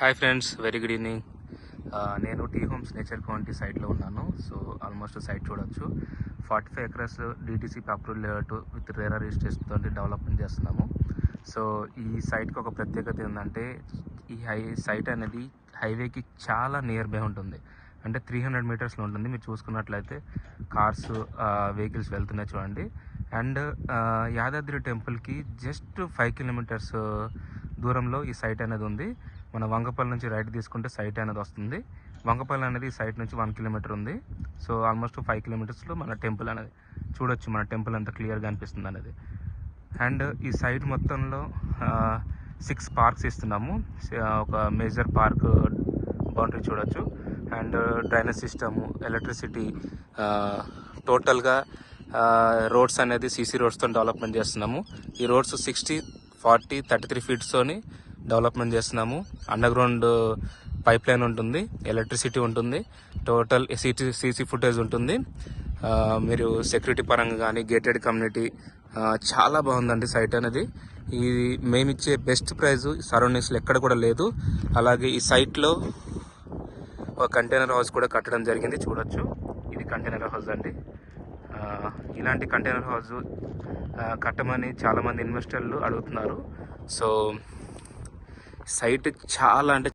Hi friends, very good evening. నేను tea homes nature county సైట్లో ఉన్నాను. సో ఆల్మోస్ట్ సైట్ చూడొచ్చు. 45 acres DTC approval layout with RERA registration తోటి development చేస్తున్నాము. So ఈ సైట్కి ఒక ప్రత్యేకత ఏంటంటే, ఈ సైట్ అనేది హైవేకి చాలా నియర్ బై ఉంటుంది. అంటే 300 మీటర్స్లో ఉంటుంది. మీరు చూసుకున్నట్లయితే కార్స్, వెహికల్స్ వెళ్తున్నాయి చూడండి. అండ్ యాదాద్రి టెంపుల్కి జస్ట్ 5 kilometers దూరంలో ఈ సైట్ అనేది ఉంది. మన వంగపల్లి నుంచి రైట్ తీసుకుంటే సైట్ అనేది వస్తుంది. వంగపల్లి అనేది సైట్ నుంచి 1 kilometer ఉంది. సో ఆల్మోస్ట్ 5 kilometersలో మన టెంపుల్ అనేది చూడొచ్చు. మన టెంపుల్ అంత క్లియర్గా అనిపిస్తుంది అనేది. అండ్ ఈ సైట్ మొత్తంలో 6 parks ఇస్తున్నాము. ఒక మేజర్ పార్క్ బౌండరీ చూడొచ్చు. అండ్ డ్రైనేజ్ సిస్టము, ఎలక్ట్రిసిటీ, టోటల్గా రోడ్స్ అనేది CC రోడ్స్తో డెవలప్మెంట్ చేస్తున్నాము. ఈ రోడ్స్ 60, 40, 33 feetస్తోని డెవలప్మెంట్ చేస్తున్నాము. అండర్గ్రౌండ్ పైప్ లైన్ ఉంటుంది, ఎలక్ట్రిసిటీ ఉంటుంది, టోటల్ CC ఫుటేజ్ ఉంటుంది. మీరు సెక్యూరిటీ పరంగా కానీ గేటెడ్ కమ్యూనిటీ చాలా బాగుందండి సైట్ అనేది. ఇది మేమిచ్చే బెస్ట్ ప్రైజ్ సరౌండింగ్స్లో ఎక్కడ కూడా లేదు. అలాగే ఈ సైట్లో ఒక కంటైనర్ హౌస్ కూడా కట్టడం జరిగింది, చూడొచ్చు. ఇది కంటైనర్ హౌస్ అండి. ఇలాంటి కంటైనర్ హౌస్ కట్టమని చాలామంది ఇన్వెస్టర్లు అడుగుతున్నారు. సో సైట్ చాలా అంటే